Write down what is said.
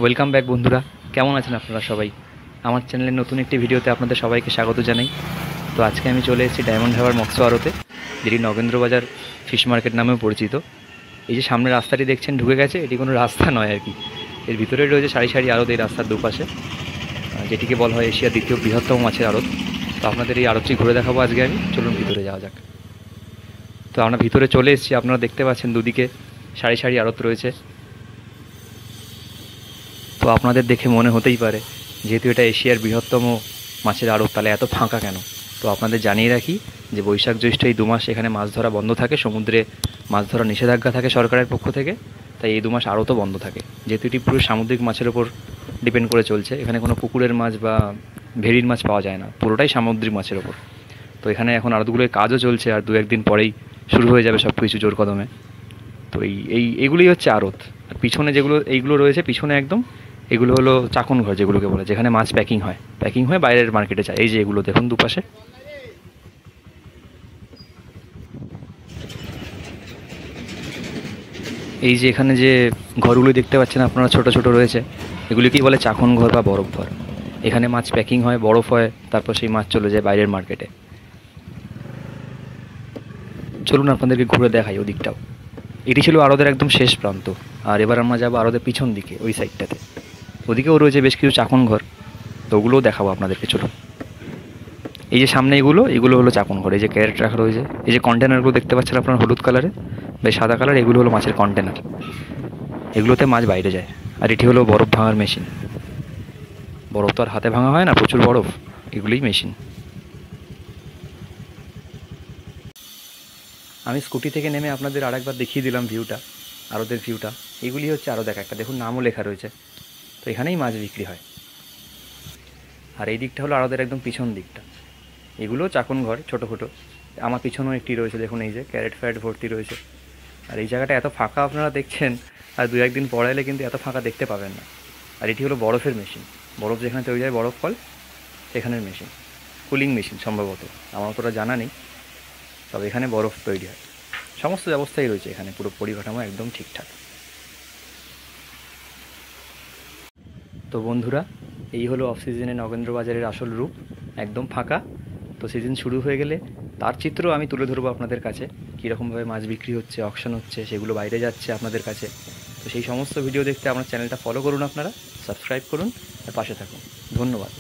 Welcome back বন্ধুরা, কেমন আছেন আপনারা সবাই? আমার চ্যানেলের নতুন একটি ভিডিওতে আপনাদের সবাইকে স্বাগত জানাই। তো আজকে আমি চলে এসেছি ডায়মন্ড হারবার মৎস্য আড়তে, যেটি নগেন্দ্রবাজার ফিশ মার্কেট নামেও পরিচিত। এই যে সামনে রাস্তাটি দেখছেন ঢুকে গেছে, এটি কোনো রাস্তা নয় আর কি। এর ভিতরে রয়েছে সারি সারি আড়ত এই রাস্তার দুপাশে, যেটিকে বলা হয় এশিয়ার দ্বিতীয় বৃহত্তম মাছের আড়ত। তো আপনাদের এই আড়তটি ঘুরে দেখাবো আজকে আমি। চলুন ভিতরে যাওয়া যাক। তো আমরা ভিতরে চলে এসেছি, আপনারা দেখতে পাচ্ছেন দুদিকে সারি সারি আড়ত রয়েছে। তো আপনাদের দেখে মনে হতেই পারে যেহেতু এটা এশিয়ার বৃহত্তম মাছের আড়ত, তাহলে এত ফাঁকা কেন? তো আপনাদের জানিয়ে রাখি যে বৈশাখ জ্যৈষ্ঠ এই 2 মাস এখানে মাছ ধরা বন্ধ থাকে, সমুদ্রে মাছ ধরা নিষেধাজ্ঞা থাকে সরকারের পক্ষ থেকে। তাই এই 2 মাস আড়তও বন্ধ থাকে, যেহেতু এটি পুরো সামুদ্রিক মাছের ওপর ডিপেন্ড করে চলছে। এখানে কোনো পুকুরের মাছ বা ভেড়ির মাছ পাওয়া যায় না, পুরোটাই সামুদ্রিক মাছের ওপর। তো এখানে এখন আড়তগুলোর কাজও চলছে, আর 2-1 দিন পরেই শুরু হয়ে যাবে সব কিছু জোর কদমে। তো এইগুলোই হচ্ছে আড়ত। আর পিছনে এইগুলো রয়েছে পিছনে একদম, এগুলো হলো চাকন ঘর যেগুলোকে বলে, যেখানে মাছ প্যাকিং হয়ে বাইরের মার্কেটে যায়। এই যে এগুলো দেখুন দুপাশে। এই যে এখানে যে ঘরগুলো দেখতে পাচ্ছেন আপনারা ছোট ছোট রয়েছে, এগুলিকেই বলে চাকন ঘর বা বরফ ঘর। এখানে মাছ প্যাকিং হয়, বরফ হয়, তারপর সেই মাছ চলে যায় বাইরের মার্কেটে। চলুন আপনাদেরকে ঘুরে দেখাই ওদিকটাও। এটি ছিল আড়তের একদম শেষ প্রান্ত। আর এবার আমরা যাবো আড়তের পিছন দিকে, ওই সাইডটাতে। ওদিকেও রয়েছে বেশ কিছু চাকন ঘর, তো ওগুলোও দেখাবো আপনাদেরকে। চলুন। এই যে সামনে এগুলো হলো চাকন ঘর। এই যে ক্যারেট রাখা রয়েছে, এই যে কন্টেনারগুলো দেখতে পাচ্ছেন আপনার হলুদ কালারে বা সাদা কালার, এগুলো হলো মাছের কন্টেনার। এগুলোতে মাছ বাইরে যায়। আর এটি হলো বরফ ভাঙার মেশিন। বরফ তো আর হাতে ভাঙা হয় না, প্রচুর বরফ, এগুলোই মেশিন। আমি স্কুটি থেকে নেমে আপনাদের আরেকবার দেখিয়ে দিলাম ভিউটা, আড়তের ভিউটা। এগুলি হচ্ছে আরও একটা দেখুন, নামও লেখা রয়েছে। তো এখানেই মাছ বিক্রি হয়। আর এই দিকটা হলো আড়তের একদম পিছন দিকটা। এগুলো চাকন ঘর ছোটো ছোটো। আমার পিছনেও একটি রয়েছে দেখুন, এই যে ক্যারেট ফ্যারেট ভর্তি রয়েছে। আর এই জায়গাটা এত ফাঁকা আপনারা দেখছেন, আর 2-1 দিন পরে এলে কিন্তু এত ফাঁকা দেখতে পাবেন না। আর এটি হলো বরফের মেশিন। বরফ যেখানে তৈরি হয়, বরফ ফল, সেখানের মেশিন। কুলিং মেশিন সম্ভবত, আমার অতটা জানা নেই। তবে এখানে বরফ তৈরি হয়। সমস্ত ব্যবস্থাই রয়েছে এখানে, পুরো পরিকাঠামো একদম ঠিকঠাক। তো বন্ধুরা, এই হলো অফ সিজনে নগেন্দ্রবাজারের আসল রূপ, একদম ফাঁকা। তো সিজন শুরু হয়ে গেলে তার চিত্র আমি তুলে ধরবো আপনাদের কাছে, কীরকমভাবে মাছ বিক্রি হচ্ছে, অকশন হচ্ছে, সেগুলো বাইরে যাচ্ছে আপনাদের কাছে। তো সেই সমস্ত ভিডিও দেখতে আমার চ্যানেলটা ফলো করুন, আপনারা সাবস্ক্রাইব করুন আর পাশে থাকুন। ধন্যবাদ।